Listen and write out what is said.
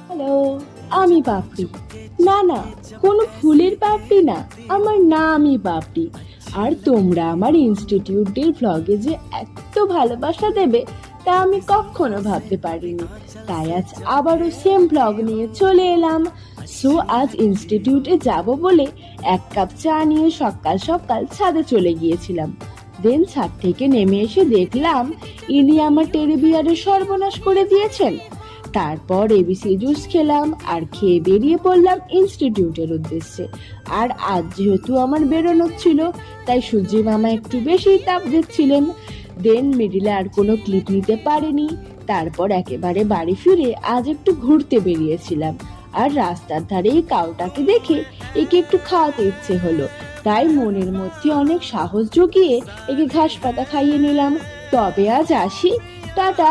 Hello, আমি পাপড়ি। না না, কোনো ফুলের পাপড়ি না, আমার নামই পাপড়ি। আর তোমরা আমার ইনস্টিটিউটের ভ্লগে যে এত ভালোবাসা দেবে তা আমি কখনো ভাবতে পারিনি। তাই আজ আবারও সেম ভ্লগ নিয়ে চলে এলাম। সো আজ ইনস্টিটিউটে যাব বলে এক কাপ চা নিয়ে সকাল সকাল ছাদে চলে গিয়েছিলাম। দেন ছাদ থেকে নেমে এসে দেখলাম ইনি আমার টেডি বিয়ারের সর্বনাশ করে দিয়েছেন। তারপর এবিসি জুস খেলাম আর খেয়ে বেরিয়ে পড়লাম ইনস্টিটিউটের উদ্দেশ্যে। আর আজ যেহেতু আমার বেরোনো ছিল, তাই সূর্যি মামা একটু বেশি তাপ দিচ্ছিলেন। দেন মিডিলে আর কোনো ক্লিপ নিতে পারিনি। তারপর একেবারে বাড়ি ফিরে আজ একটু ঘুরতে বেরিয়েছিলাম। আর রাস্তার ধারে এই কাউটাকে দেখে একে একটু খাওয়াতে ইচ্ছে হলো, তাই মনের মধ্যে অনেক সাহস জুগিয়ে একে ঘাস পাতা খাইয়ে নিলাম। তবে আজ আসি, টাটা।